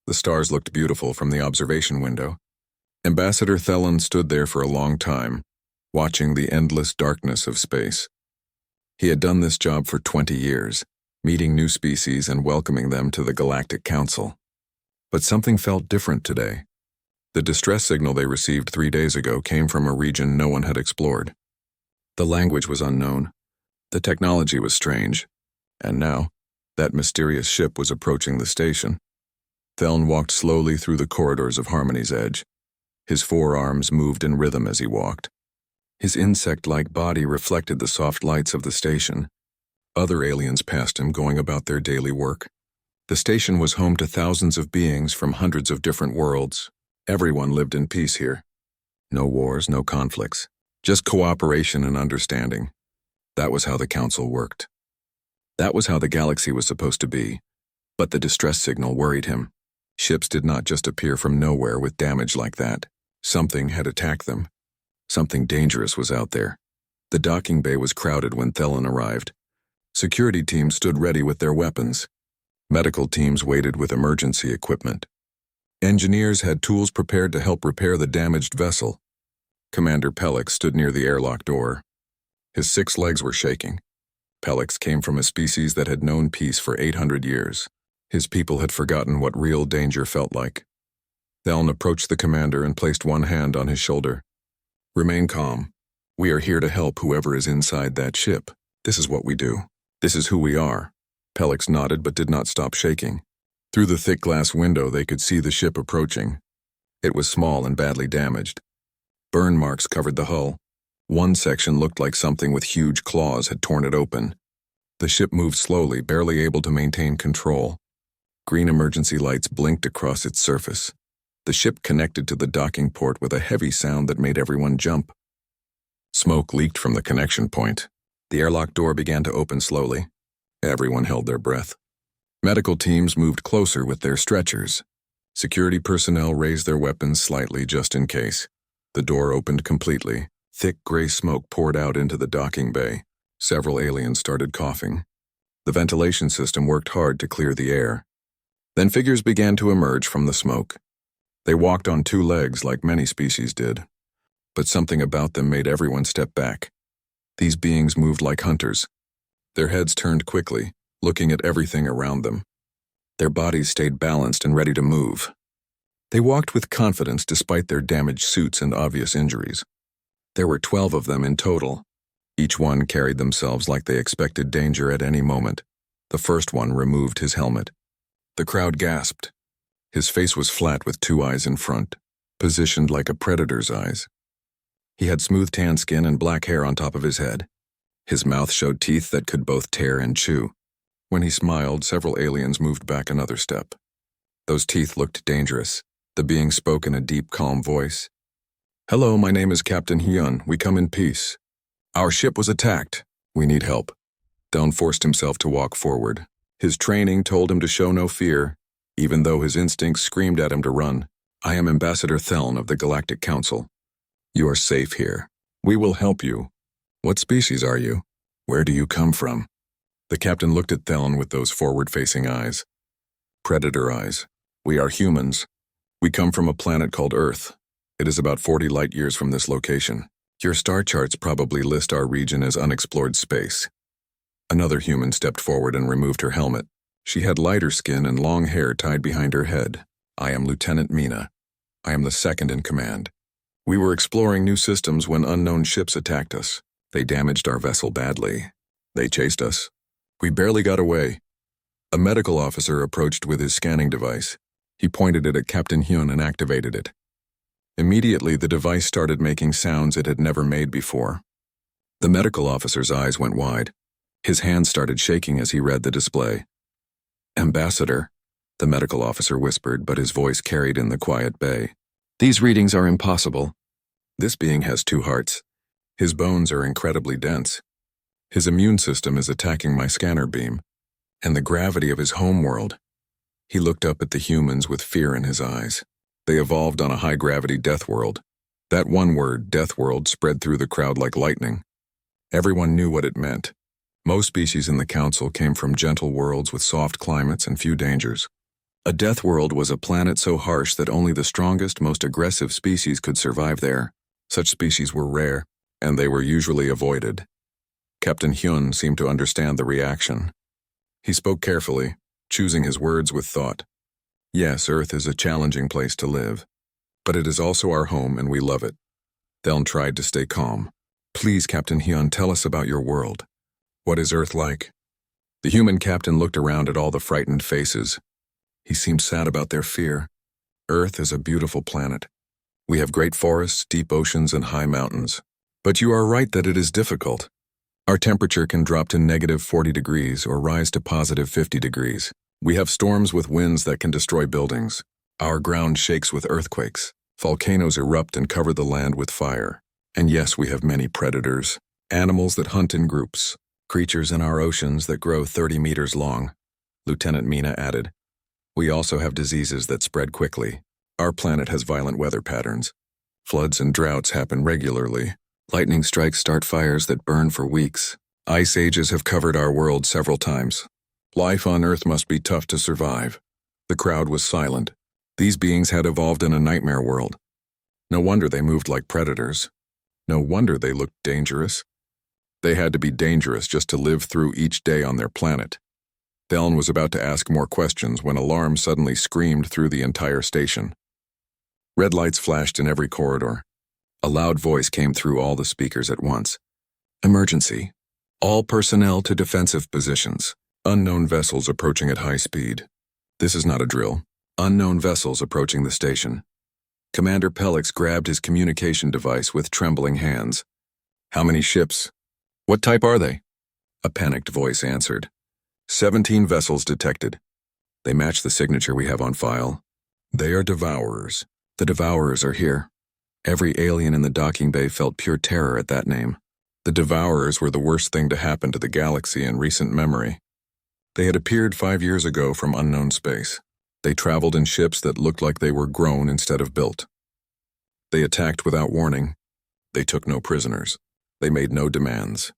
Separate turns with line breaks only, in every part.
The stars looked beautiful from the observation window. Ambassador Thelen stood there for a long time, watching the endless darkness of space. He had done this job for 20 years, meeting new species and welcoming them to the Galactic Council. But something felt different today. The distress signal they received 3 days ago came from a region no one had explored. The language was unknown. The technology was strange. And now, that mysterious ship was approaching the station. Thelen walked slowly through the corridors of Harmony's Edge. His forearms moved in rhythm as he walked. His insect-like body reflected the soft lights of the station. Other aliens passed him, going about their daily work. The station was home to thousands of beings from hundreds of different worlds. Everyone lived in peace here. No wars, no conflicts. Just cooperation and understanding. That was how the Council worked. That was how the galaxy was supposed to be. But the distress signal worried him. Ships did not just appear from nowhere with damage like that. Something had attacked them. Something dangerous was out there. The docking bay was crowded when Thelen arrived. Security teams stood ready with their weapons. Medical teams waited with emergency equipment. Engineers had tools prepared to help repair the damaged vessel. Commander Pelix stood near the airlock door. His 6 legs were shaking. Pelix came from a species that had known peace for 800 years. His people had forgotten what real danger felt like. Thelen approached the commander and placed one hand on his shoulder. "Remain calm. We are here to help whoever is inside that ship. This is what we do. This is who we are." Pelix nodded but did not stop shaking. Through the thick glass window they could see the ship approaching. It was small and badly damaged. Burn marks covered the hull. One section looked like something with huge claws had torn it open. The ship moved slowly, barely able to maintain control. Green emergency lights blinked across its surface. The ship connected to the docking port with a heavy sound that made everyone jump. Smoke leaked from the connection point. The airlock door began to open slowly. Everyone held their breath. Medical teams moved closer with their stretchers. Security personnel raised their weapons slightly just in case. The door opened completely. Thick gray smoke poured out into the docking bay. Several aliens started coughing. The ventilation system worked hard to clear the air. Then figures began to emerge from the smoke. They walked on 2 legs like many species did. But something about them made everyone step back. These beings moved like hunters. Their heads turned quickly, looking at everything around them. Their bodies stayed balanced and ready to move. They walked with confidence despite their damaged suits and obvious injuries. There were 12 of them in total. Each one carried themselves like they expected danger at any moment. The first one removed his helmet. The crowd gasped. His face was flat with 2 eyes in front, positioned like a predator's eyes. He had smooth tan skin and black hair on top of his head. His mouth showed teeth that could both tear and chew. When he smiled, several aliens moved back another step. Those teeth looked dangerous. The being spoke in a deep, calm voice. "Hello, my name is Captain Hyun. We come in peace. Our ship was attacked. We need help." Thelen forced himself to walk forward. His training told him to show no fear, even though his instincts screamed at him to run. "I am Ambassador Thelen of the Galactic Council. You are safe here. We will help you. What species are you? Where do you come from?" The captain looked at Thelen with those forward-facing eyes. "Predator eyes. We are humans. We come from a planet called Earth. It is about 40 light-years from this location. Your star charts probably list our region as unexplored space." Another human stepped forward and removed her helmet. She had lighter skin and long hair tied behind her head. "I am Lieutenant Mina. I am the second in command. We were exploring new systems when unknown ships attacked us. They damaged our vessel badly. They chased us. We barely got away." A medical officer approached with his scanning device. He pointed it at Captain Hyun and activated it. Immediately, the device started making sounds it had never made before. The medical officer's eyes went wide. His hands started shaking as he read the display. "Ambassador," the medical officer whispered, but his voice carried in the quiet bay. "These readings are impossible. This being has 2 hearts. His bones are incredibly dense. His immune system is attacking my scanner beam. And the gravity of his homeworld." He looked up at the humans with fear in his eyes. They evolved on a high-gravity death world. That one word, death world, spread through the crowd like lightning. Everyone knew what it meant. Most species in the council came from gentle worlds with soft climates and few dangers. A death world was a planet so harsh that only the strongest, most aggressive species could survive there. Such species were rare, and they were usually avoided. Captain Hyun seemed to understand the reaction. He spoke carefully, choosing his words with thought. Yes, Earth is a challenging place to live, but it is also our home and we love it. Theln tried to stay calm. Please, Captain Hyun, tell us about your world. What is Earth like? The human captain looked around at all the frightened faces. He seemed sad about their fear. Earth is a beautiful planet. We have great forests, deep oceans, and high mountains. But you are right that it is difficult. Our temperature can drop to -40 degrees or rise to +50 degrees. We have storms with winds that can destroy buildings. Our ground shakes with earthquakes. Volcanoes erupt and cover the land with fire. And yes, we have many predators, animals that hunt in groups, creatures in our oceans that grow 30 meters long. Lieutenant Mina added. We also have diseases that spread quickly. Our planet has violent weather patterns. Floods and droughts happen regularly. Lightning strikes start fires that burn for weeks. Ice ages have covered our world several times. Life on Earth must be tough to survive. The crowd was silent. These beings had evolved in a nightmare world. No wonder they moved like predators. No wonder they looked dangerous. They had to be dangerous just to live through each day on their planet. Theln was about to ask more questions when alarms suddenly screamed through the entire station. Red lights flashed in every corridor. A loud voice came through all the speakers at once. Emergency. All personnel to defensive positions. Unknown vessels approaching at high speed. This is not a drill. Unknown vessels approaching the station. Commander Pelix grabbed his communication device with trembling hands. How many ships? What type are they? A panicked voice answered. 17 vessels detected. They match the signature we have on file. They are Devourers. The Devourers are here. Every alien in the docking bay felt pure terror at that name. The Devourers were the worst thing to happen to the galaxy in recent memory. They had appeared 5 years ago from unknown space. They traveled in ships that looked like they were grown instead of built. They attacked without warning. They took no prisoners. They made no demands.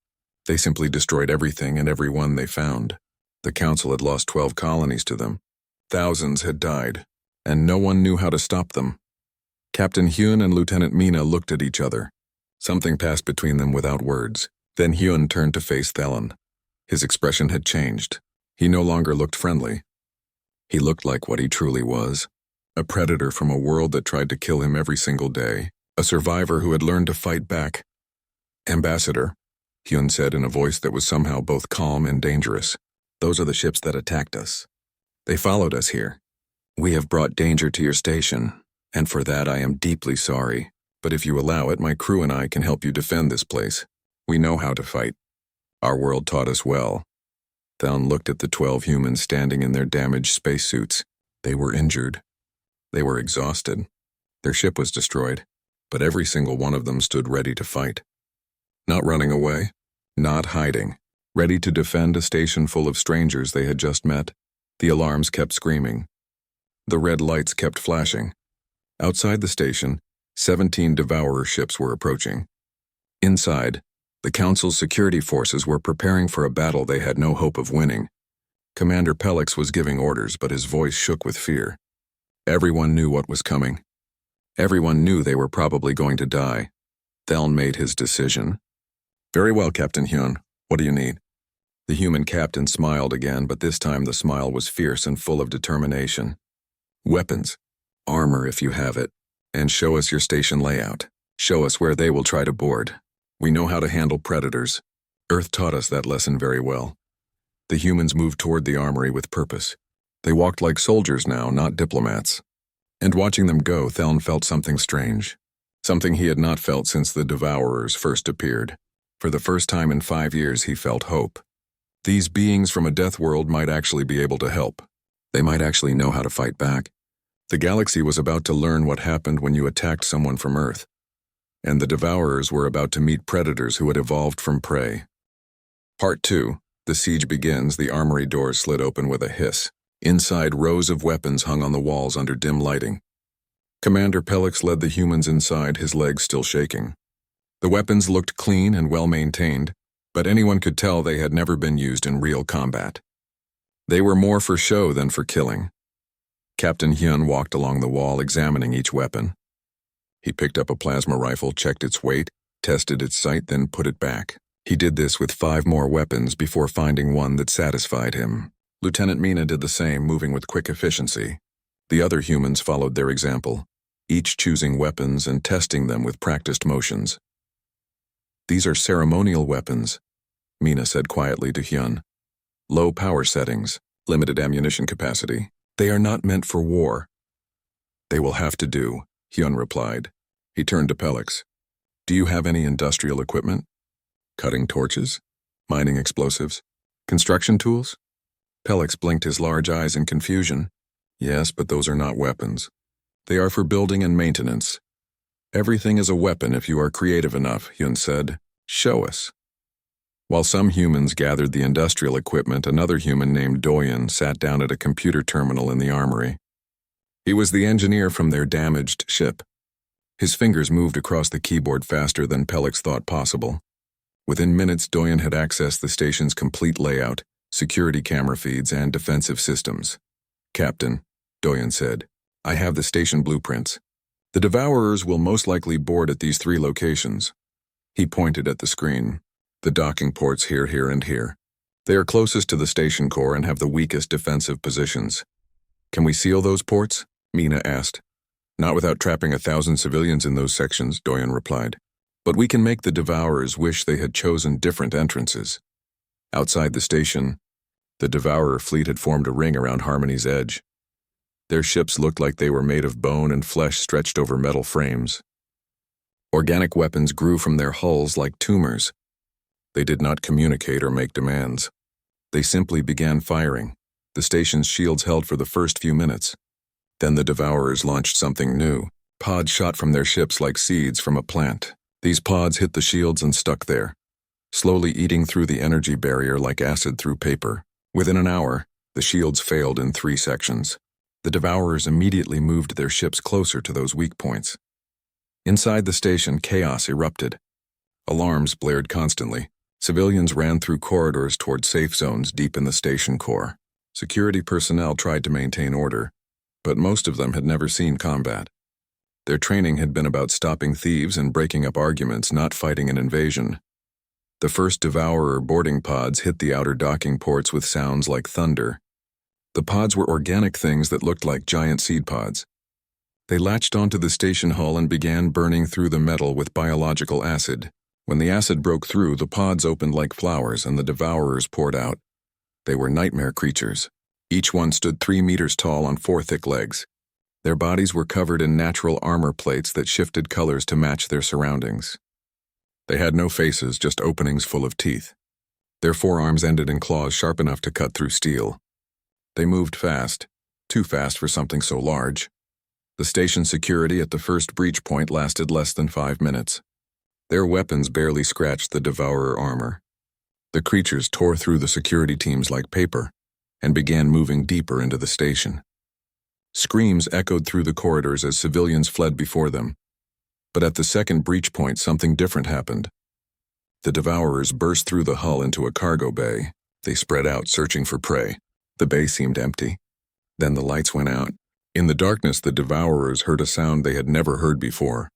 They simply destroyed everything and everyone they found. The Council had lost 12 colonies to them. Thousands had died, and no one knew how to stop them. Captain Hyun and Lieutenant Mina looked at each other. Something passed between them without words. Then Hyun turned to face Theln. His expression had changed. He no longer looked friendly. He looked like what he truly was. A predator from a world that tried to kill him every single day. A survivor who had learned to fight back. Ambassador, Hyun said in a voice that was somehow both calm and dangerous. Those are the ships that attacked us. They followed us here. We have brought danger to your station, and for that I am deeply sorry. But if you allow it, my crew and I can help you defend this place. We know how to fight. Our world taught us well. Theln looked at the 12 humans standing in their damaged spacesuits. They were injured. They were exhausted. Their ship was destroyed, but every single one of them stood ready to fight. Not running away, not hiding. Ready to defend a station full of strangers they had just met. The alarms kept screaming. The red lights kept flashing. Outside the station, 17 Devourer ships were approaching. Inside, the Council's security forces were preparing for a battle they had no hope of winning. Commander Pelix was giving orders, but his voice shook with fear. Everyone knew what was coming. Everyone knew they were probably going to die. Theln made his decision. Very well, Captain Hyun. What do you need? The human captain smiled again, but this time the smile was fierce and full of determination. Weapons. Armor if you have it. And show us your station layout. Show us where they will try to board. We know how to handle predators. Earth taught us that lesson very well. The humans moved toward the armory with purpose. They walked like soldiers now, not diplomats. And watching them go, Theln felt something strange. Something he had not felt since the Devourers first appeared. For the first time in 5 years, he felt hope. These beings from a death world might actually be able to help. They might actually know how to fight back. The galaxy was about to learn what happened when you attacked someone from Earth. And the Devourers were about to meet predators who had evolved from prey. Part 2. The siege begins. The armory doors slid open with a hiss. Inside, rows of weapons hung on the walls under dim lighting. Commander Pelix led the humans inside, his legs still shaking. The weapons looked clean and well-maintained, but anyone could tell they had never been used in real combat. They were more for show than for killing. Captain Hyun walked along the wall examining each weapon. He picked up a plasma rifle, checked its weight, tested its sight, then put it back. He did this with 5 more weapons before finding one that satisfied him. Lieutenant Mina did the same, moving with quick efficiency. The other humans followed their example, each choosing weapons and testing them with practiced motions. "These are ceremonial weapons," Mina said quietly to Hyun. "Low power settings, limited ammunition capacity. They are not meant for war." "They will have to do," Hyun replied. He turned to Pelix. "Do you have any industrial equipment? Cutting torches? Mining explosives? Construction tools?" Pelix blinked his large eyes in confusion. "Yes, but those are not weapons. They are for building and maintenance. Everything is a weapon if you are creative enough," Hyun said. "Show us." While some humans gathered the industrial equipment, another human named Doyen sat down at a computer terminal in the armory. He was the engineer from their damaged ship. His fingers moved across the keyboard faster than Pelix thought possible. Within minutes, Doyen had accessed the station's complete layout, security camera feeds, and defensive systems. "Captain," Doyen said, "I have the station blueprints. The Devourers will most likely board at these 3 locations." He pointed at the screen. "The docking ports here, here, and here. They are closest to the station core and have the weakest defensive positions." "Can we seal those ports?" Mina asked. "Not without trapping 1,000 civilians in those sections," Doyen replied. "But we can make the Devourers wish they had chosen different entrances." Outside the station, the Devourer fleet had formed a ring around Harmony's edge. Their ships looked like they were made of bone and flesh stretched over metal frames. Organic weapons grew from their hulls like tumors. They did not communicate or make demands. They simply began firing. The station's shields held for the first few minutes. Then the Devourers launched something new. Pods shot from their ships like seeds from a plant. These pods hit the shields and stuck there, slowly eating through the energy barrier like acid through paper. Within an hour, the shields failed in 3 sections. The Devourers immediately moved their ships closer to those weak points. Inside the station, chaos erupted. Alarms blared constantly. Civilians ran through corridors toward safe zones deep in the station core. Security personnel tried to maintain order, but most of them had never seen combat. Their training had been about stopping thieves and breaking up arguments, not fighting an invasion. The first Devourer boarding pods hit the outer docking ports with sounds like thunder. The pods were organic things that looked like giant seed pods. They latched onto the station hull and began burning through the metal with biological acid. When the acid broke through, the pods opened like flowers and the Devourers poured out. They were nightmare creatures. Each one stood 3 meters tall on 4 thick legs. Their bodies were covered in natural armor plates that shifted colors to match their surroundings. They had no faces, just openings full of teeth. Their forearms ended in claws sharp enough to cut through steel. They moved fast, too fast for something so large. The station security at the first breach point lasted less than 5 minutes. Their weapons barely scratched the Devourer armor. The creatures tore through the security teams like paper and began moving deeper into the station. Screams echoed through the corridors as civilians fled before them. But at the second breach point, something different happened. The Devourers burst through the hull into a cargo bay. They spread out, searching for prey. The bay seemed empty. Then the lights went out. In the darkness, the Devourers heard a sound they had never heard before.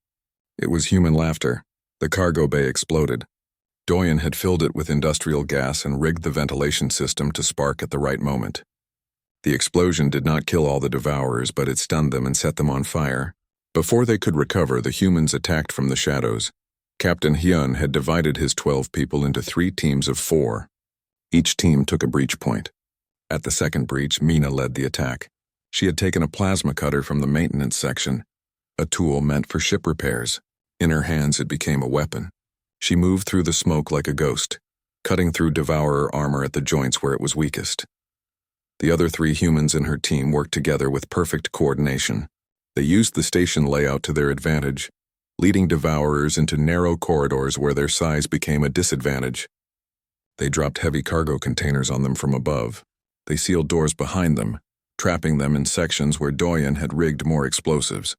It was human laughter. The cargo bay exploded. Doyen had filled it with industrial gas and rigged the ventilation system to spark at the right moment. The explosion did not kill all the Devourers, but it stunned them and set them on fire. Before they could recover, the humans attacked from the shadows. Captain Hyun had divided his 12 people into 3 teams of 4. Each team took a breach point. At the second breach, Mina led the attack. She had taken a plasma cutter from the maintenance section, a tool meant for ship repairs. In her hands, it became a weapon. She moved through the smoke like a ghost, cutting through Devourer armor at the joints where it was weakest. The other 3 humans in her team worked together with perfect coordination. They used the station layout to their advantage, leading Devourers into narrow corridors where their size became a disadvantage. They dropped heavy cargo containers on them from above. They sealed doors behind them, trapping them in sections where Doyen had rigged more explosives.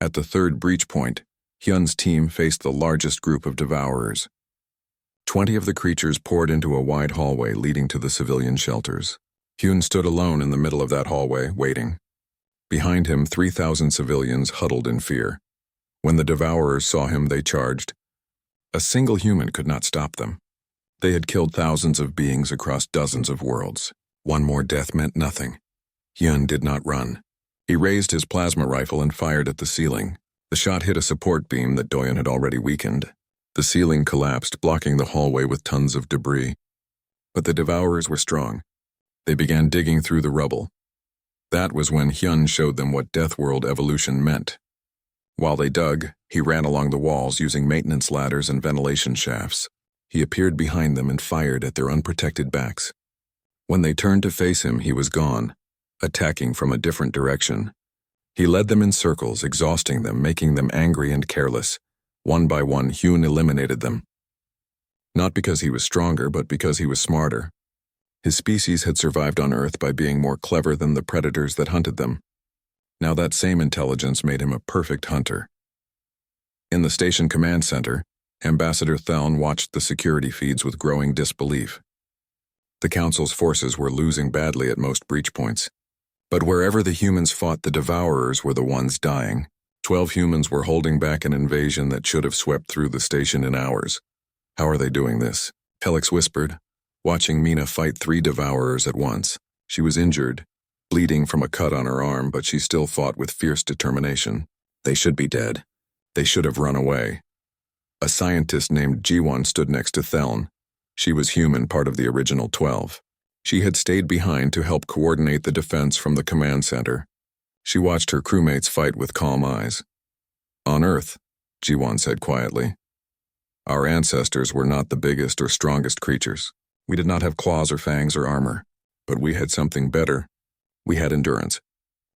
At the third breach point, Hyun's team faced the largest group of Devourers. 20 of the creatures poured into a wide hallway leading to the civilian shelters. Hyun stood alone in the middle of that hallway, waiting. Behind him, 3,000 civilians huddled in fear. When the Devourers saw him, they charged. A single human could not stop them. They had killed thousands of beings across dozens of worlds. One more death meant nothing. Hyun did not run. He raised his plasma rifle and fired at the ceiling. The shot hit a support beam that Doyon had already weakened. The ceiling collapsed, blocking the hallway with tons of debris. But the Devourers were strong. They began digging through the rubble. That was when Hyun showed them what Deathworld evolution meant. While they dug, he ran along the walls using maintenance ladders and ventilation shafts. He appeared behind them and fired at their unprotected backs. When they turned to face him, he was gone, attacking from a different direction. He led them in circles, exhausting them, making them angry and careless. One by one, Hyun eliminated them. Not because he was stronger, but because he was smarter. His species had survived on Earth by being more clever than the predators that hunted them. Now that same intelligence made him a perfect hunter. In the station command center, Ambassador Theln watched the security feeds with growing disbelief. The Council's forces were losing badly at most breach points. But wherever the humans fought, the Devourers were the ones dying. 12 humans were holding back an invasion that should have swept through the station in hours. How are they doing this? Helix whispered, watching Mina fight 3 Devourers at once. She was injured, bleeding from a cut on her arm, but she still fought with fierce determination. They should be dead. They should have run away. A scientist named Jiwon stood next to Theln. She was human, part of the original 12. She had stayed behind to help coordinate the defense from the command center. She watched her crewmates fight with calm eyes. On Earth, Jiwon said quietly, our ancestors were not the biggest or strongest creatures. We did not have claws or fangs or armor, but we had something better. We had endurance.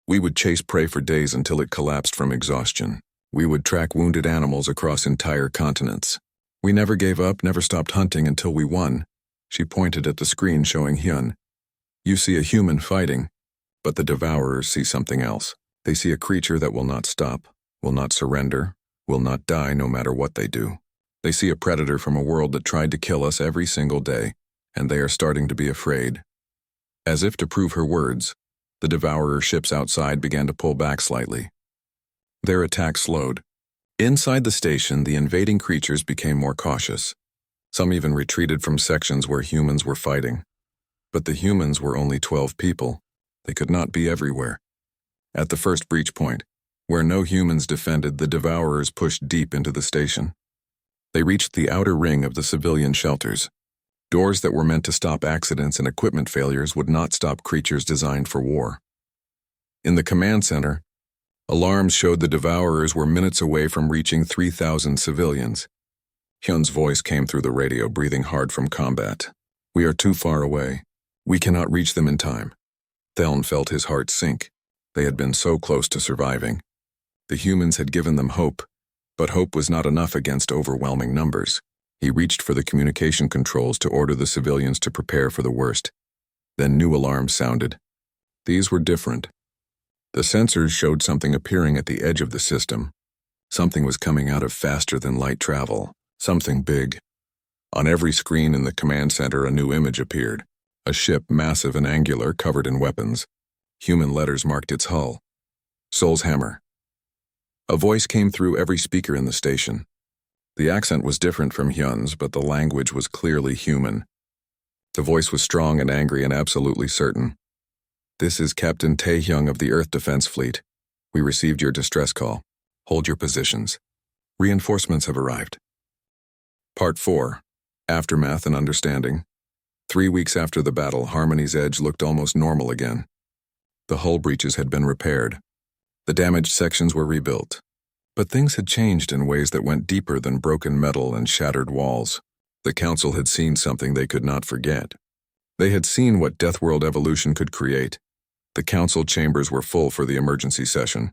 We would chase prey for days until it collapsed from exhaustion. We would track wounded animals across entire continents. We never gave up, never stopped hunting until we won. She pointed at the screen showing Hyun. You see a human fighting, but the Devourers see something else. They see a creature that will not stop, will not surrender, will not die no matter what they do. They see a predator from a world that tried to kill us every single day, and they are starting to be afraid. As if to prove her words, the Devourer ships outside began to pull back slightly. Their attack slowed. Inside the station, the invading creatures became more cautious. Some even retreated from sections where humans were fighting. But the humans were only 12 people. They could not be everywhere. At the first breach point, where no humans defended, the Devourers pushed deep into the station. They reached the outer ring of the civilian shelters. Doors that were meant to stop accidents and equipment failures would not stop creatures designed for war. In the command center, alarms showed the Devourers were minutes away from reaching 3,000 civilians. Hyun's voice came through the radio, breathing hard from combat. We are too far away. We cannot reach them in time. Theln felt his heart sink. They had been so close to surviving. The humans had given them hope, but hope was not enough against overwhelming numbers. He reached for the communication controls to order the civilians to prepare for the worst. Then new alarms sounded. These were different. The sensors showed something appearing at the edge of the system. Something was coming out of faster-than-light travel. Something big. On every screen in the command center, a new image appeared. A ship, massive and angular, covered in weapons. Human letters marked its hull. Soul's Hammer. A voice came through every speaker in the station. The accent was different from Hyun's, but the language was clearly human. The voice was strong and angry and absolutely certain. This is Captain Taehyung of the Earth Defense Fleet. We received your distress call. Hold your positions. Reinforcements have arrived. Part 4. Aftermath and Understanding. 3 weeks after the battle, Harmony's Edge looked almost normal again. The hull breaches had been repaired. The damaged sections were rebuilt. But things had changed in ways that went deeper than broken metal and shattered walls. The Council had seen something they could not forget. They had seen what Deathworld evolution could create. The Council chambers were full for the emergency session.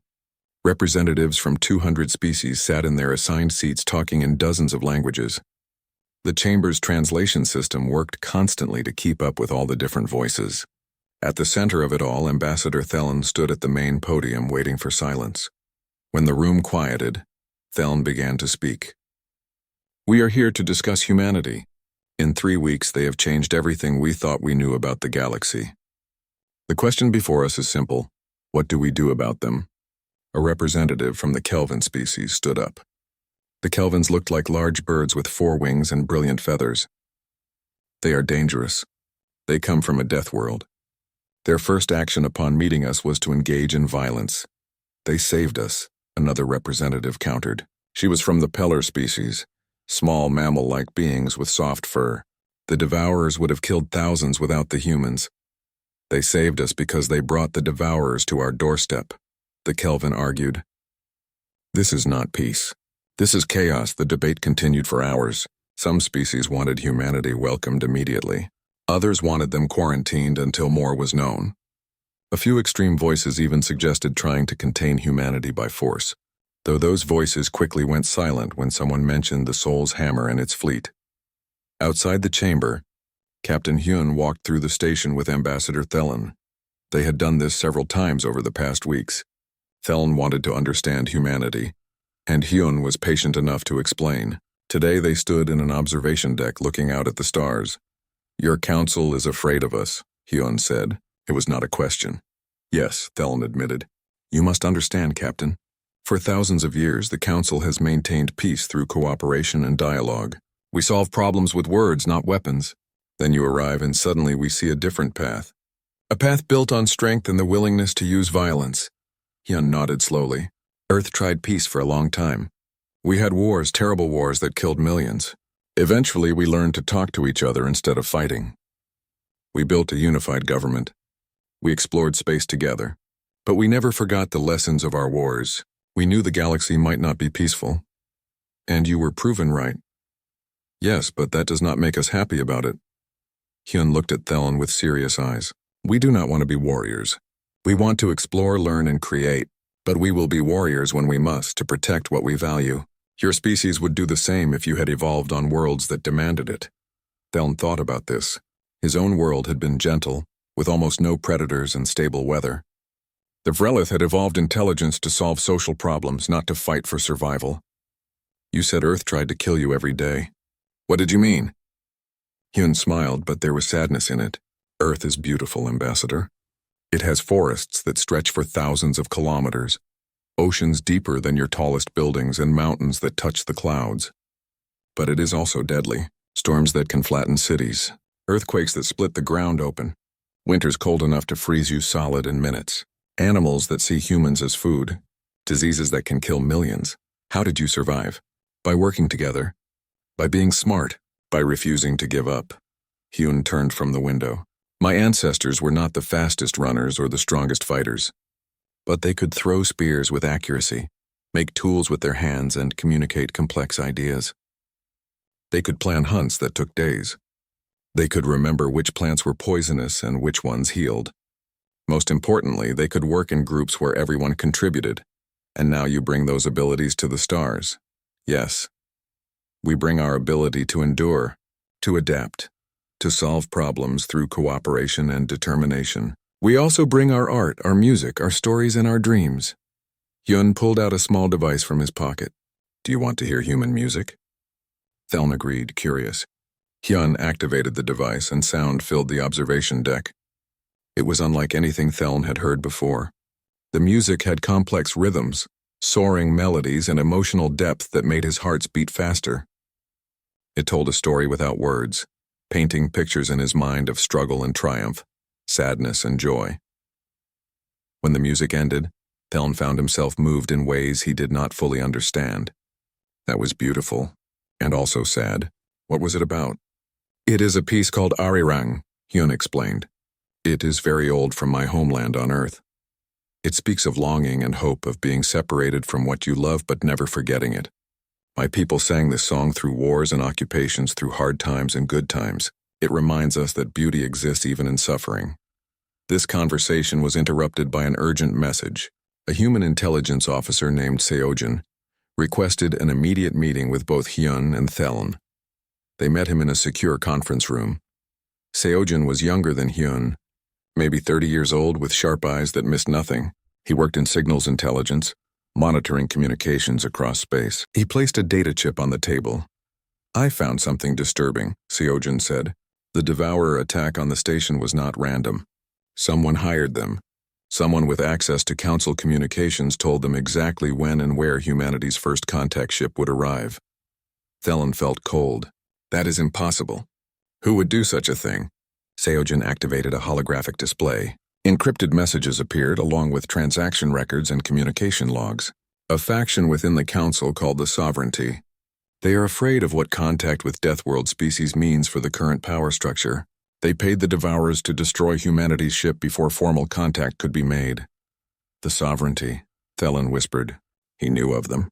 Representatives from 200 species sat in their assigned seats talking in dozens of languages. The chamber's translation system worked constantly to keep up with all the different voices. At the center of it all, Ambassador Theln stood at the main podium waiting for silence. When the room quieted, Theln began to speak. We are here to discuss humanity. In 3 weeks, they have changed everything we thought we knew about the galaxy. The question before us is simple. What do we do about them? A representative from the Kelvin species stood up. The Kelvins looked like large birds with 4 wings and brilliant feathers. They are dangerous. They come from a death world. Their first action upon meeting us was to engage in violence. They saved us, another representative countered. She was from the Peller species, small mammal-like beings with soft fur. The Devourers would have killed thousands without the humans. They saved us because they brought the Devourers to our doorstep, the Kelvin argued. This is not peace. This is chaos. The debate continued for hours. Some species wanted humanity welcomed immediately. Others wanted them quarantined until more was known. A few extreme voices even suggested trying to contain humanity by force, though those voices quickly went silent when someone mentioned the Soul's Hammer and its fleet. Outside the chamber, Captain Hyun walked through the station with Ambassador Thelen. They had done this several times over the past weeks. Thelen wanted to understand humanity, and Hyun was patient enough to explain. Today they stood in an observation deck looking out at the stars. Your council is afraid of us, Hyun said. It was not a question. Yes, Thelen admitted. You must understand, Captain. For thousands of years, the council has maintained peace through cooperation and dialogue. We solve problems with words, not weapons. Then you arrive and suddenly we see a different path. A path built on strength and the willingness to use violence. Hyun nodded slowly. Earth tried peace for a long time. We had wars, terrible wars that killed millions. Eventually, we learned to talk to each other instead of fighting. We built a unified government. We explored space together. But we never forgot the lessons of our wars. We knew the galaxy might not be peaceful. And you were proven right. Yes, but that does not make us happy about it. Hyun looked at Thelen with serious eyes. We do not want to be warriors. We want to explore, learn, and create. But we will be warriors when we must to protect what we value. Your species would do the same if you had evolved on worlds that demanded it. Thelen thought about this. His own world had been gentle, with almost no predators and stable weather. The Vrelith had evolved intelligence to solve social problems, not to fight for survival. You said Earth tried to kill you every day. What did you mean? Hyun smiled, but there was sadness in it. Earth is beautiful, Ambassador. It has forests that stretch for thousands of kilometers, oceans deeper than your tallest buildings, and mountains that touch the clouds. But it is also deadly. Storms that can flatten cities, earthquakes that split the ground open, winters cold enough to freeze you solid in minutes, animals that see humans as food, diseases that can kill millions. How did you survive? By working together. By being smart. By refusing to give up. Hyun turned from the window. My ancestors were not the fastest runners or the strongest fighters. But they could throw spears with accuracy, make tools with their hands, and communicate complex ideas. They could plan hunts that took days. They could remember which plants were poisonous and which ones healed. Most importantly, they could work in groups where everyone contributed. And now you bring those abilities to the stars. Yes. We bring our ability to endure, to adapt, to solve problems through cooperation and determination. We also bring our art, our music, our stories, and our dreams. Hyun pulled out a small device from his pocket. Do you want to hear human music? Thelen agreed, curious. Hyun activated the device and sound filled the observation deck. It was unlike anything Thelen had heard before. The music had complex rhythms, soaring melodies, and emotional depth that made his heart beat faster. It told a story without words, painting pictures in his mind of struggle and triumph, sadness and joy. When the music ended, Thelen found himself moved in ways he did not fully understand. That was beautiful, and also sad. What was it about? It is a piece called Arirang, Hyun explained. It is very old from my homeland on Earth. It speaks of longing and hope of being separated from what you love but never forgetting it. My people sang this song through wars and occupations, through hard times and good times. It reminds us that beauty exists even in suffering. This conversation was interrupted by an urgent message. A human intelligence officer named Seojin requested an immediate meeting with both Hyun and Thelen. They met him in a secure conference room. Seojin was younger than Hyun, maybe 30 years old, with sharp eyes that missed nothing. He worked in signals intelligence, monitoring communications across space. He placed a data chip on the table. I found something disturbing, Seojin said. The Devourer attack on the station was not random. Someone hired them. Someone with access to Council communications told them exactly when and where humanity's first contact ship would arrive. Thelen felt cold. That is impossible. Who would do such a thing? Seojin activated a holographic display. Encrypted messages appeared along with transaction records and communication logs. A faction within the Council called the Sovereignty. They are afraid of what contact with Deathworld species means for the current power structure. They paid the Devourers to destroy humanity's ship before formal contact could be made. The Sovereignty, Thelen whispered. He knew of them.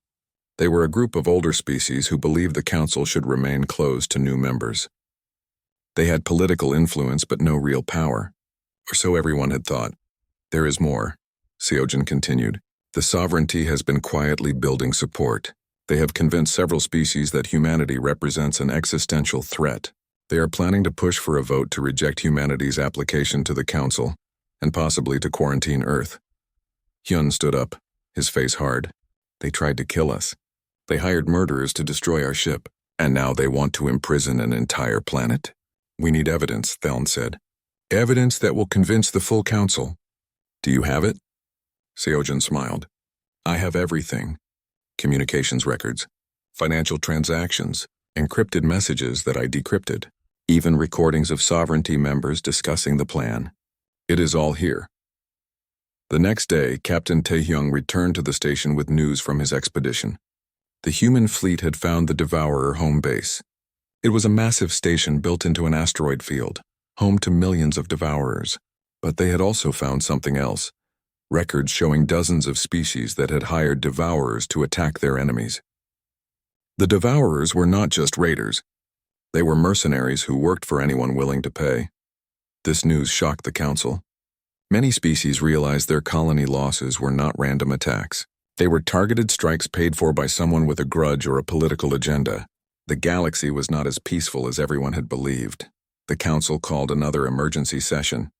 They were a group of older species who believed the Council should remain closed to new members. They had political influence but no real power, or so everyone had thought. There is more, Seojin continued. The Sovereignty has been quietly building support. They have convinced several species that humanity represents an existential threat. They are planning to push for a vote to reject humanity's application to the Council, and possibly to quarantine Earth. Hyun stood up, his face hard. They tried to kill us. They hired murderers to destroy our ship, and now they want to imprison an entire planet. We need evidence, Thelen said. Evidence that will convince the full Council. Do you have it? Seojin smiled. I have everything. Communications records, financial transactions, encrypted messages that I decrypted, even recordings of Sovereignty members discussing the plan. It is all here. The next day, Captain Taehyung returned to the station with news from his expedition. The human fleet had found the Devourer home base. It was a massive station built into an asteroid field, home to millions of Devourers. But they had also found something else. Records showing dozens of species that had hired Devourers to attack their enemies. The Devourers were not just raiders. They were mercenaries who worked for anyone willing to pay. This news shocked the Council. Many species realized their colony losses were not random attacks. They were targeted strikes paid for by someone with a grudge or a political agenda. The galaxy was not as peaceful as everyone had believed. The Council called another emergency session.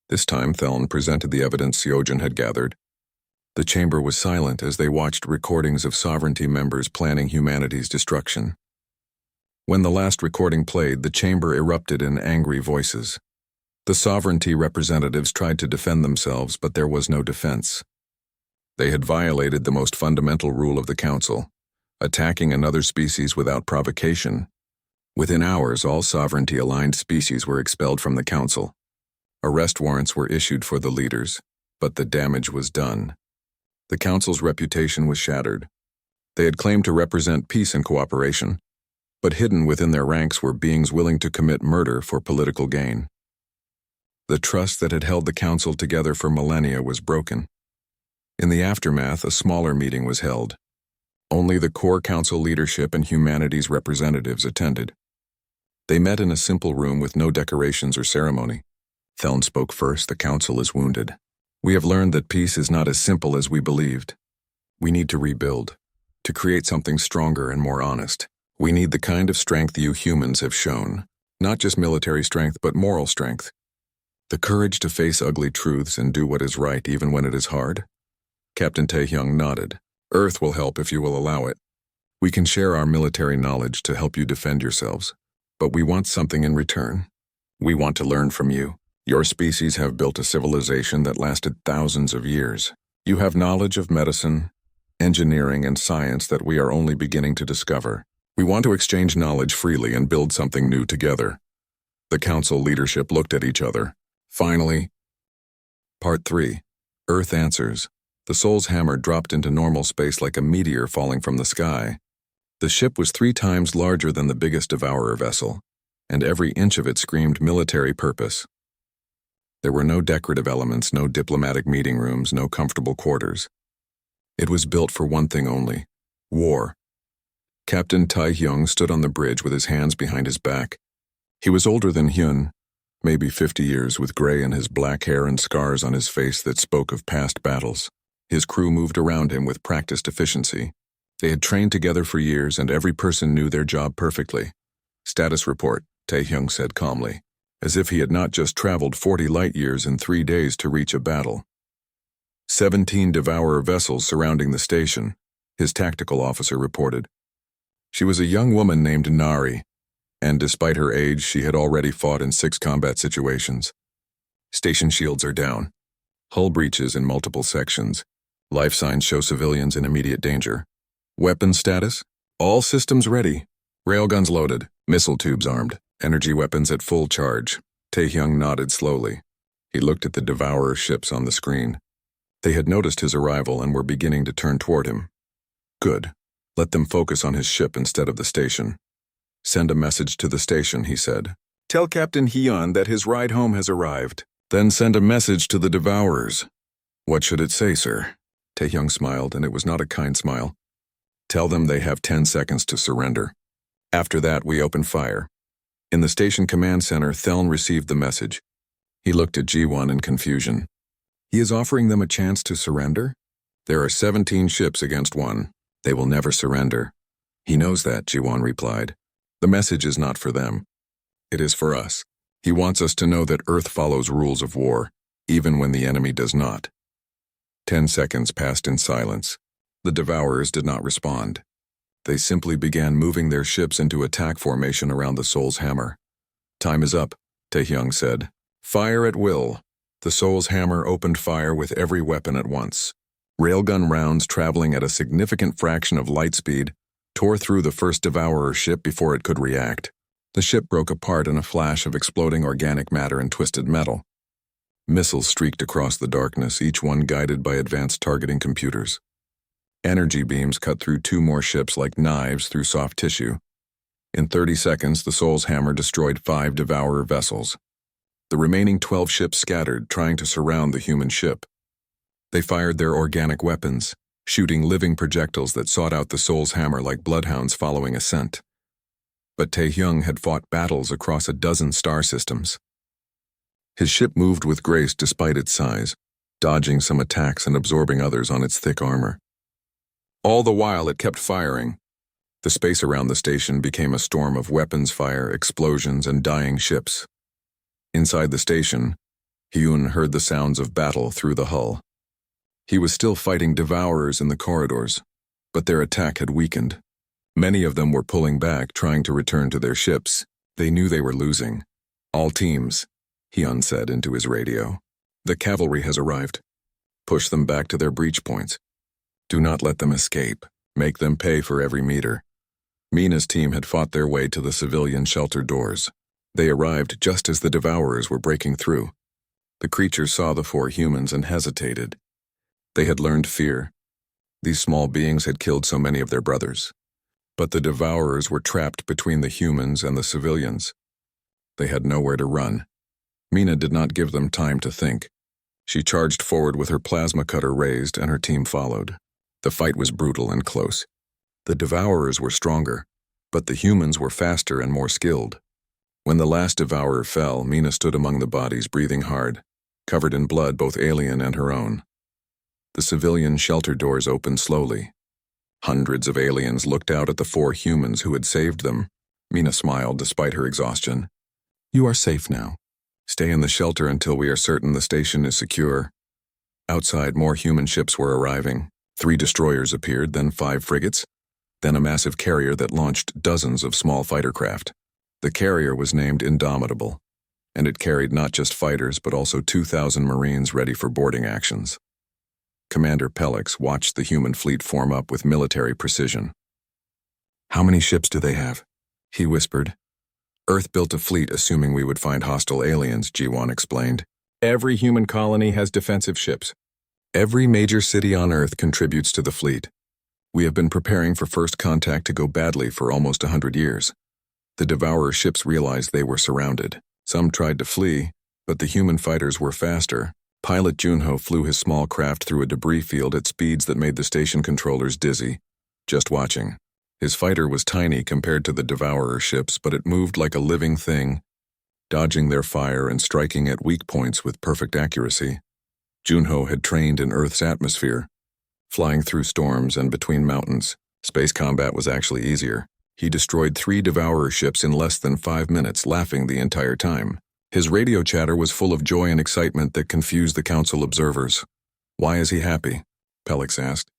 This time, Thelen presented the evidence Seojin had gathered. The chamber was silent as they watched recordings of Sovereignty members planning humanity's destruction. When the last recording played, the chamber erupted in angry voices. The Sovereignty representatives tried to defend themselves, but there was no defense. They had violated the most fundamental rule of the Council, attacking another species without provocation. Within hours, all Sovereignty-aligned species were expelled from the Council. Arrest warrants were issued for the leaders, but the damage was done. The Council's reputation was shattered. They had claimed to represent peace and cooperation, but hidden within their ranks were beings willing to commit murder for political gain. The trust that had held the Council together for millennia was broken. In the aftermath, a smaller meeting was held. Only the core Council leadership and humanity's representatives attended. They met in a simple room with no decorations or ceremony. Thelen spoke first. The Council is wounded. We have learned that peace is not as simple as we believed. We need to rebuild, to create something stronger and more honest. We need the kind of strength you humans have shown, not just military strength but moral strength. The courage to face ugly truths and do what is right even when it is hard. Captain Taehyung nodded. Earth will help if you will allow it. We can share our military knowledge to help you defend yourselves, but we want something in return. We want to learn from you. Your species have built a civilization that lasted thousands of years. You have knowledge of medicine, engineering, and science that we are only beginning to discover. We want to exchange knowledge freely and build something new together. The Council leadership looked at each other. Finally, Part 3. Earth Answers. The Soul's hammer dropped into normal space like a meteor falling from the sky. The ship was 3 times larger than the biggest Devourer vessel, and every inch of it screamed military purpose. There were no decorative elements, no diplomatic meeting rooms, no comfortable quarters. It was built for one thing only: war. Captain Taehyung stood on the bridge with his hands behind his back. He was older than Hyun, maybe 50 years, with gray in his black hair and scars on his face that spoke of past battles. His crew moved around him with practiced efficiency. They had trained together for years, and every person knew their job perfectly. Status report, Taehyung said calmly, as if he had not just traveled 40 light-years in 3 days to reach a battle. 17 Devourer vessels surrounding the station, his tactical officer reported. She was a young woman named Nari, and despite her age, she had already fought in 6 combat situations. Station shields are down. Hull breaches in multiple sections. Life signs show civilians in immediate danger. Weapons status? All systems ready. Railguns loaded. Missile tubes armed. Energy weapons at full charge. Taehyung nodded slowly. He looked at the Devourer ships on the screen. They had noticed his arrival and were beginning to turn toward him. Good. Let them focus on his ship instead of the station. Send a message to the station, he said. Tell Captain Hyun that his ride home has arrived. Then send a message to the Devourers. What should it say, sir? Taehyung smiled, and it was not a kind smile. Tell them they have 10 seconds to surrender. After that, we open fire. In the station command center, Theln received the message. He looked at Ji-won in confusion. He is offering them a chance to surrender? There are 17 ships against 1. They will never surrender. He knows that, Ji-won replied. The message is not for them. It is for us. He wants us to know that Earth follows rules of war, even when the enemy does not. 10 seconds passed in silence. The Devourers did not respond. They simply began moving their ships into attack formation around the Soul's Hammer. Time is up, Taehyung said. Fire at will. The Soul's Hammer opened fire with every weapon at once. Railgun rounds traveling at a significant fraction of light speed tore through the first Devourer ship before it could react. The ship broke apart in a flash of exploding organic matter and twisted metal. Missiles streaked across the darkness, each one guided by advanced targeting computers. Energy beams cut through 2 more ships like knives through soft tissue. In 30 seconds, the Soul's Hammer destroyed 5 Devourer vessels. The remaining 12 ships scattered, trying to surround the human ship. They fired their organic weapons, shooting living projectiles that sought out the Soul's Hammer like bloodhounds following a scent. But Taehyung had fought battles across a dozen star systems. His ship moved with grace despite its size, dodging some attacks and absorbing others on its thick armor. All the while it kept firing. The space around the station became a storm of weapons fire, explosions, and dying ships. Inside the station, Hyun heard the sounds of battle through the hull. He was still fighting Devourers in the corridors, but their attack had weakened. Many of them were pulling back, trying to return to their ships. They knew they were losing. All teams, Hyun said into his radio. The cavalry has arrived. Push them back to their breach points. Do not let them escape. Make them pay for every meter. Mina's team had fought their way to the civilian shelter doors. They arrived just as the Devourers were breaking through. The creatures saw the 4 humans and hesitated. They had learned fear. These small beings had killed so many of their brothers. But the Devourers were trapped between the humans and the civilians. They had nowhere to run. Mina did not give them time to think. She charged forward with her plasma cutter raised, and her team followed. The fight was brutal and close. The Devourers were stronger, but the humans were faster and more skilled. When the last Devourer fell, Mina stood among the bodies, breathing hard, covered in blood, both alien and her own. The civilian shelter doors opened slowly. Hundreds of aliens looked out at the 4 humans who had saved them. Mina smiled despite her exhaustion. You are safe now. Stay in the shelter until we are certain the station is secure. Outside, more human ships were arriving. 3 destroyers appeared, then 5 frigates, then a massive carrier that launched dozens of small fighter craft. The carrier was named Indomitable, and it carried not just fighters but also 2,000 Marines ready for boarding actions. Commander Pelix watched the human fleet form up with military precision. How many ships do they have? He whispered. Earth built a fleet assuming we would find hostile aliens, Ji-won explained. Every human colony has defensive ships. Every major city on Earth contributes to the fleet. We have been preparing for first contact to go badly for almost 100 years. The Devourer ships realized they were surrounded. Some tried to flee, but the human fighters were faster. Pilot Junho flew his small craft through a debris field at speeds that made the station controllers dizzy, just watching. His fighter was tiny compared to the Devourer ships, but it moved like a living thing, dodging their fire and striking at weak points with perfect accuracy. Junho had trained in Earth's atmosphere, flying through storms and between mountains. Space combat was actually easier. He destroyed 3 Devourer ships in less than 5 minutes, laughing the entire time. His radio chatter was full of joy and excitement that confused the council observers. Why is he happy? Pelix asked.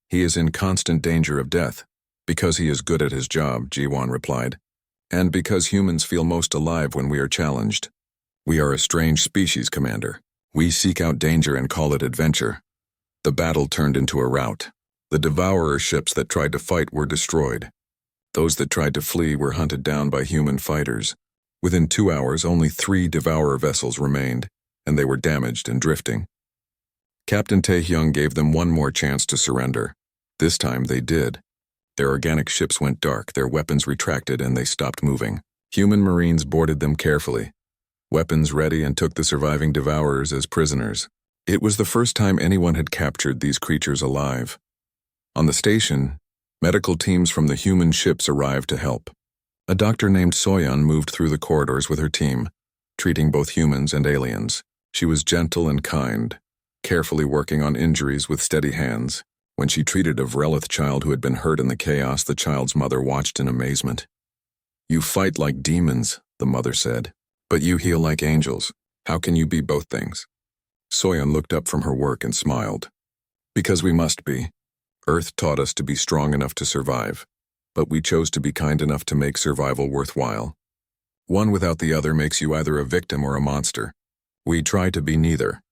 He is in constant danger of death. Because he is good at his job, Ji-won replied. And because humans feel most alive when we are challenged. We are a strange species, Commander. We seek out danger and call it adventure. The battle turned into a rout. The devourer ships that tried to fight were destroyed. Those that tried to flee were hunted down by human fighters. Within 2 hours, only 3 devourer vessels remained, and they were damaged and drifting. Captain Taehyung gave them one more chance to surrender. This time they did. Their organic ships went dark, their weapons retracted, and they stopped moving. Human marines boarded them carefully, weapons ready, and took the surviving devourers as prisoners. It was the first time anyone had captured these creatures alive. On the station, medical teams from the human ships arrived to help. A doctor named Soyeon moved through the corridors with her team, treating both humans and aliens. She was gentle and kind, carefully working on injuries with steady hands. When she treated a Vrelith child who had been hurt in the chaos, the child's mother watched in amazement. "You fight like demons," the mother said, "but you heal like angels. How can you be both things?" Soyeon looked up from her work and smiled. "Because we must be. Earth taught us to be strong enough to survive, but we chose to be kind enough to make survival worthwhile. One without the other makes you either a victim or a monster. We try to be neither."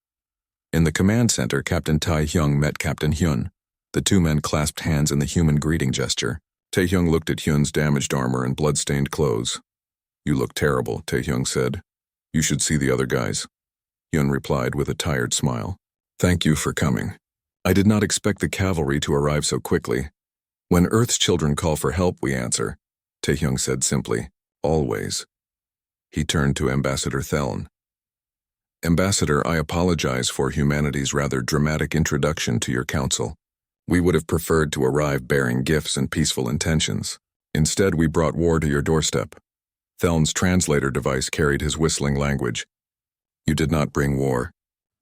In the command center, Captain Taehyung met Captain Hyun. The two men clasped hands in the human greeting gesture. Taehyung looked at Hyun's damaged armor and blood-stained clothes. "You look terrible," Taehyung said. "You should see the other guys." Hyun replied with a tired smile. "Thank you for coming. I did not expect the cavalry to arrive so quickly. When Earth's children call for help, we answer," Taehyung said simply. "Always." He turned to Ambassador Thelen. "Ambassador, I apologize for humanity's rather dramatic introduction to your council. We would have preferred to arrive bearing gifts and peaceful intentions. Instead, we brought war to your doorstep." Thelen's translator device carried his whistling language. "You did not bring war.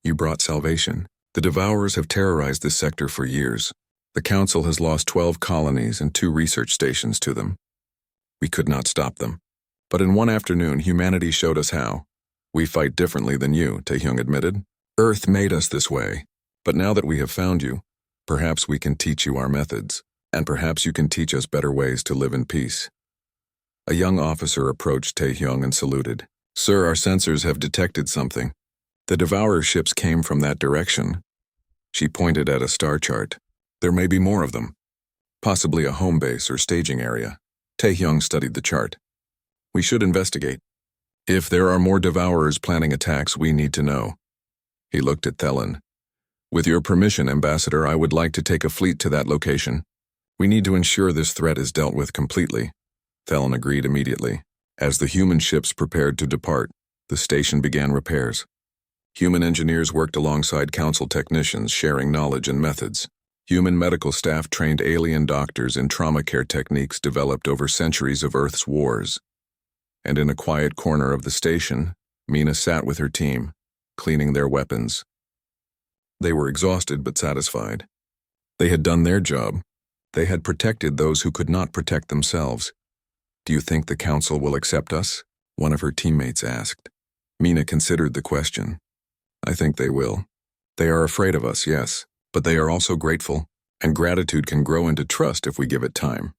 You brought salvation. The Devourers have terrorized this sector for years. The Council has lost 12 colonies and 2 research stations to them. We could not stop them. But in one afternoon, humanity showed us how. We fight differently than you," Taehyung admitted. "Earth made us this way. But now that we have found you, perhaps we can teach you our methods, and perhaps you can teach us better ways to live in peace." A young officer approached Taehyung and saluted. "Sir, our sensors have detected something. The Devourer ships came from that direction." She pointed at a star chart. "There may be more of them. Possibly a home base or staging area." Taehyung studied the chart. "We should investigate. If there are more Devourers planning attacks, we need to know." He looked at Thelen. "With your permission, Ambassador, I would like to take a fleet to that location. We need to ensure this threat is dealt with completely." Thelen agreed immediately. As the human ships prepared to depart, the station began repairs. Human engineers worked alongside Council technicians, sharing knowledge and methods. Human medical staff trained alien doctors in trauma care techniques developed over centuries of Earth's wars. And in a quiet corner of the station, Mina sat with her team, cleaning their weapons. They were exhausted but satisfied. They had done their job. They had protected those who could not protect themselves. "Do you think the Council will accept us?" one of her teammates asked. Mina considered the question. "I think they will. They are afraid of us, yes, but they are also grateful, and gratitude can grow into trust if we give it time."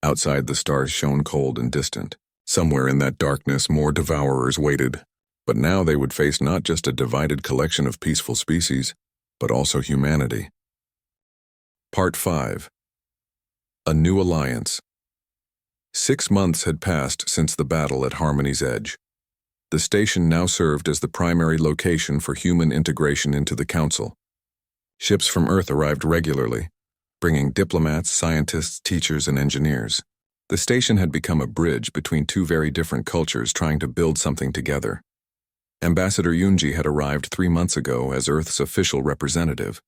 Outside, the stars shone cold and distant. Somewhere in that darkness, more Devourers waited. But now they would face not just a divided collection of peaceful species, but also humanity. Part 5. A New Alliance. 6 months had passed since the battle at Harmony's Edge. The station now served as the primary location for human integration into the Council. Ships from Earth arrived regularly, bringing diplomats, scientists, teachers, and engineers. The station had become a bridge between 2 very different cultures trying to build something together. Ambassador Yoonji had arrived 3 months ago as Earth's official representative.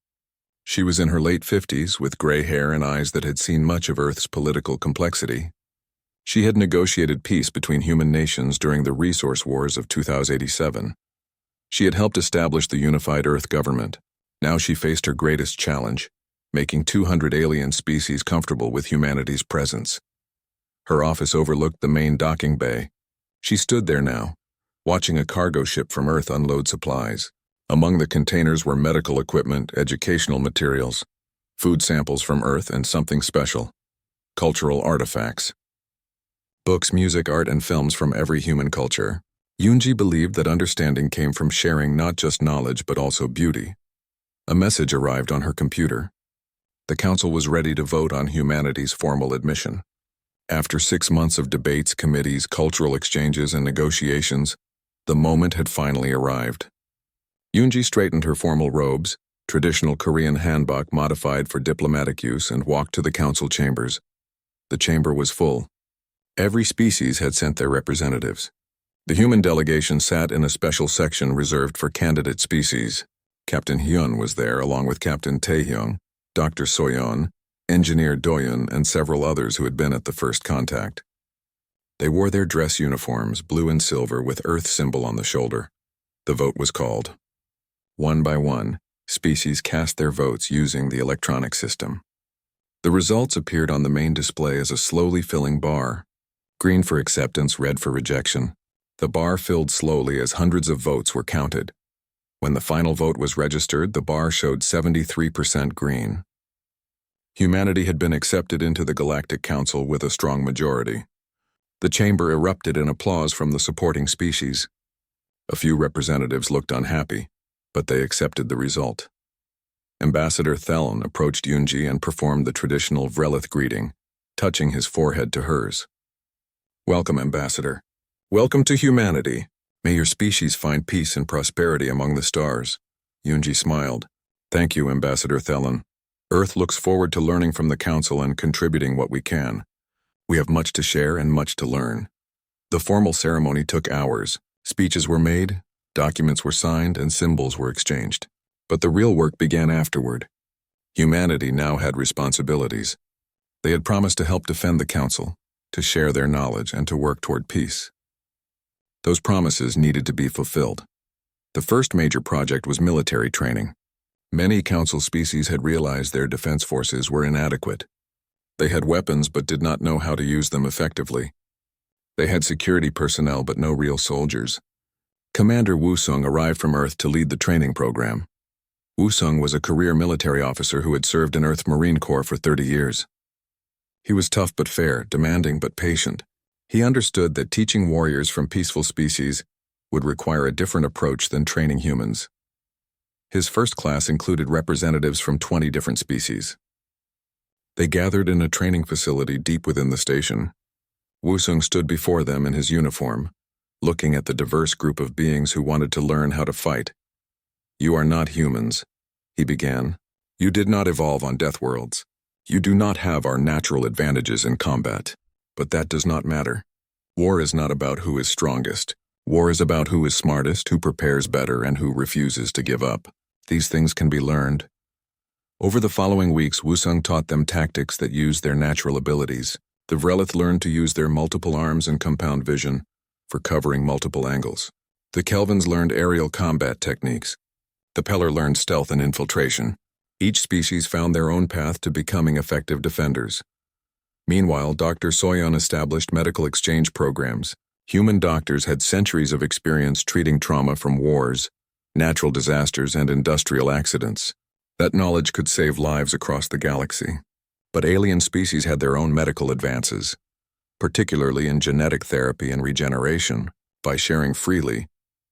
She was in her late 50s, with gray hair and eyes that had seen much of Earth's political complexity. She had negotiated peace between human nations during the resource wars of 2087. She had helped establish the unified Earth government. Now she faced her greatest challenge, making 200 alien species comfortable with humanity's presence. Her office overlooked the main docking bay. She stood there now, watching a cargo ship from Earth unload supplies. Among the containers were medical equipment, educational materials, food samples from Earth, and something special: cultural artifacts. Books, music, art, and films from every human culture. Yoonji believed that understanding came from sharing not just knowledge but also beauty. A message arrived on her computer. The council was ready to vote on humanity's formal admission. After 6 months of debates, committees, cultural exchanges, and negotiations, the moment had finally arrived. Yoonji straightened her formal robes, traditional Korean hanbok modified for diplomatic use, and walked to the council chambers. The chamber was full. Every species had sent their representatives. The human delegation sat in a special section reserved for candidate species. Captain Hyun was there along with Captain Taehyung, Dr. Soyeon, Engineer Doyeon, and several others who had been at the first contact. They wore their dress uniforms, blue and silver with Earth symbol on the shoulder. The vote was called. One by one, species cast their votes using the electronic system. The results appeared on the main display as a slowly filling bar. Green for acceptance, red for rejection. The bar filled slowly as hundreds of votes were counted. When the final vote was registered, the bar showed 73% green. Humanity had been accepted into the Galactic Council with a strong majority. The chamber erupted in applause from the supporting species. A few representatives looked unhappy, but they accepted the result. Ambassador Thelen approached Yoonji and performed the traditional Vrelith greeting, touching his forehead to hers. "Welcome, Ambassador. Welcome to humanity. May your species find peace and prosperity among the stars." Yoonji smiled. "Thank you, Ambassador Thelen. Earth looks forward to learning from the Council and contributing what we can. We have much to share and much to learn." The formal ceremony took hours. Speeches were made, documents were signed, and symbols were exchanged. But the real work began afterward. Humanity now had responsibilities. They had promised to help defend the Council, to share their knowledge, and to work toward peace. Those promises needed to be fulfilled. The first major project was military training. Many Council species had realized their defense forces were inadequate. They had weapons but did not know how to use them effectively. They had security personnel but no real soldiers. Commander Woo-sung arrived from Earth to lead the training program. Woo-sung was a career military officer who had served in Earth Marine Corps for 30 years. He was tough but fair, demanding but patient. He understood that teaching warriors from peaceful species would require a different approach than training humans. His first class included representatives from 20 different species. They gathered in a training facility deep within the station. Woo-sung stood before them in his uniform, looking at the diverse group of beings who wanted to learn how to fight. "You are not humans," he began. "You did not evolve on death worlds. You do not have our natural advantages in combat. But that does not matter. War is not about who is strongest. War is about who is smartest, who prepares better, and who refuses to give up. These things can be learned." Over the following weeks, Woo-sung taught them tactics that used their natural abilities. The Vrelith learned to use their multiple arms and compound vision for covering multiple angles. The Kelvins learned aerial combat techniques. The Peller learned stealth and infiltration. Each species found their own path to becoming effective defenders. Meanwhile, Dr. Soyeon established medical exchange programs. Human doctors had centuries of experience treating trauma from wars, natural disasters, and industrial accidents. That knowledge could save lives across the galaxy. But alien species had their own medical advances, particularly in genetic therapy and regeneration. By sharing freely,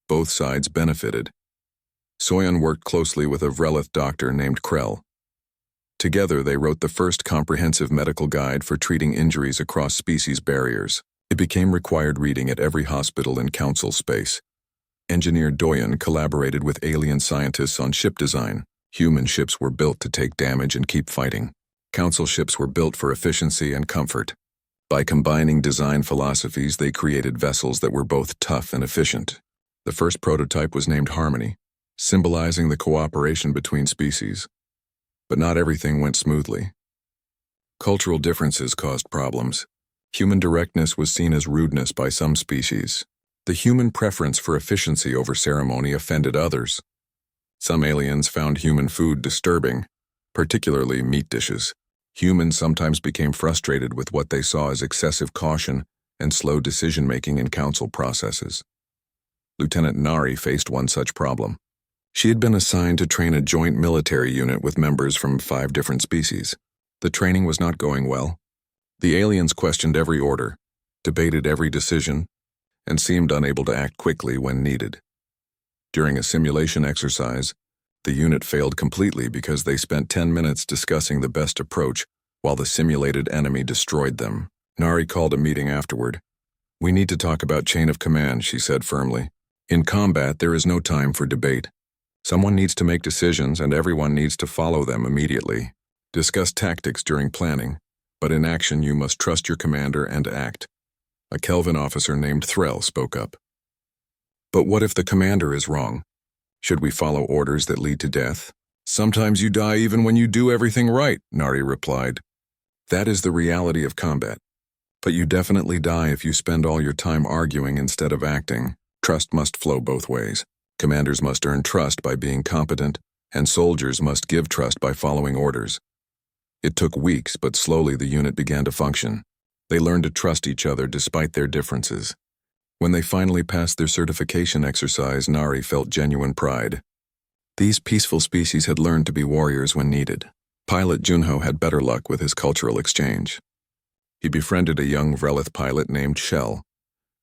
both sides benefited. Soyeon worked closely with a Vrelith doctor named Krell. Together, they wrote the first comprehensive medical guide for treating injuries across species barriers. It became required reading at every hospital in Council space. Engineer Doyeon collaborated with alien scientists on ship design. Human ships were built to take damage and keep fighting. Council ships were built for efficiency and comfort. By combining design philosophies, they created vessels that were both tough and efficient. The first prototype was named Harmony, symbolizing the cooperation between species. But not everything went smoothly. Cultural differences caused problems. Human directness was seen as rudeness by some species. The human preference for efficiency over ceremony offended others. Some aliens found human food disturbing, particularly meat dishes. Humans sometimes became frustrated with what they saw as excessive caution and slow decision-making in council processes. Lieutenant Nari faced one such problem. She had been assigned to train a joint military unit with members from 5 different species. The training was not going well. The aliens questioned every order, debated every decision, and seemed unable to act quickly when needed. During a simulation exercise, the unit failed completely because they spent 10 minutes discussing the best approach while the simulated enemy destroyed them. Nari called a meeting afterward. "We need to talk about chain of command," she said firmly. "In combat, there is no time for debate. Someone needs to make decisions and everyone needs to follow them immediately. Discuss tactics during planning, but in action you must trust your commander and act." A Kelvin officer named Threll spoke up. "But what if the commander is wrong? Should we follow orders that lead to death?" "Sometimes you die even when you do everything right," Nari replied. "That is the reality of combat. But you definitely die if you spend all your time arguing instead of acting. Trust must flow both ways. Commanders must earn trust by being competent, and soldiers must give trust by following orders." It took weeks, but slowly the unit began to function. They learned to trust each other despite their differences. When they finally passed their certification exercise, Nari felt genuine pride. These peaceful species had learned to be warriors when needed. Pilot Junho had better luck with his cultural exchange. He befriended a young Vrelith pilot named Shell.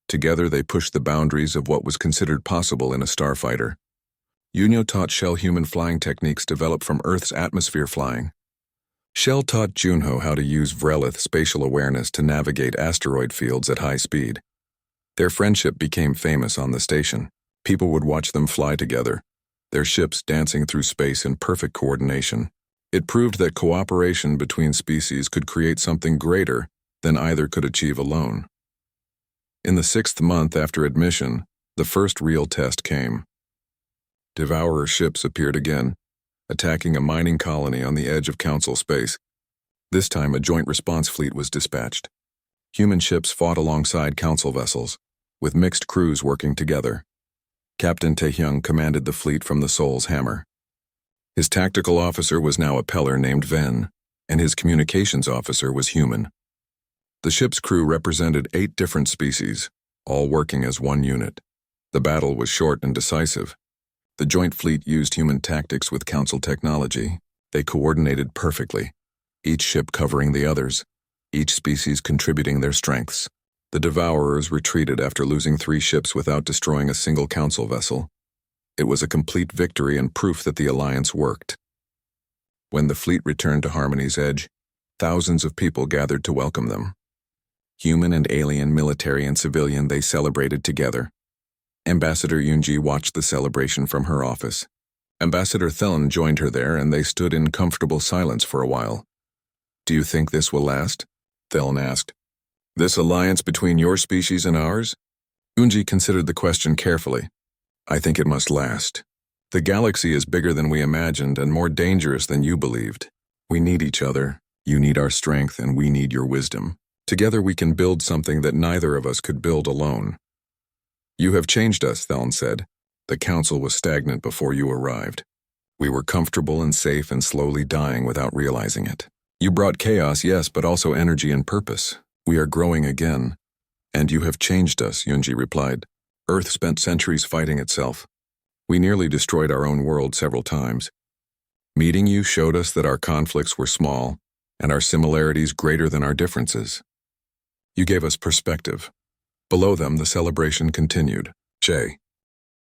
Together they pushed the boundaries of what was considered possible in a starfighter. Junho taught Shell human flying techniques developed from Earth's atmosphere flying. Shell taught Junho how to use Vrelith spatial awareness to navigate asteroid fields at high speed. Their friendship became famous on the station. People would watch them fly together, their ships dancing through space in perfect coordination. It proved that cooperation between species could create something greater than either could achieve alone. In the 6th month after admission, the first real test came. Devourer ships appeared again, attacking a mining colony on the edge of Council space. This time a joint response fleet was dispatched. Human ships fought alongside Council vessels, with mixed crews working together. Captain Taehyung commanded the fleet from the Soul's Hammer. His tactical officer was now a Peller named Ven, and his communications officer was human. The ship's crew represented 8 different species, all working as one unit. The battle was short and decisive. The joint fleet used human tactics with Council technology. They coordinated perfectly, each ship covering the others, each species contributing their strengths. The Devourers retreated after losing 3 ships without destroying a single Council vessel. It was a complete victory and proof that the alliance worked. When the fleet returned to Harmony's Edge, thousands of people gathered to welcome them. Human and alien, military and civilian, they celebrated together. Ambassador Yoonji watched the celebration from her office. Ambassador Thelen joined her there and they stood in comfortable silence for a while. "Do you think this will last?" Thelen asked. "This alliance between your species and ours?" Yoonji considered the question carefully. "I think it must last. The galaxy is bigger than we imagined and more dangerous than you believed. We need each other. You need our strength and we need your wisdom. Together we can build something that neither of us could build alone." "You have changed us," Thelen said. "The Council was stagnant before you arrived. We were comfortable and safe and slowly dying without realizing it. You brought chaos, yes, but also energy and purpose. We are growing again." "And you have changed us," Yoonji replied. "Earth spent centuries fighting itself. We nearly destroyed our own world several times. Meeting you showed us that our conflicts were small and our similarities greater than our differences. You gave us perspective." Below them, the celebration continued. "Che,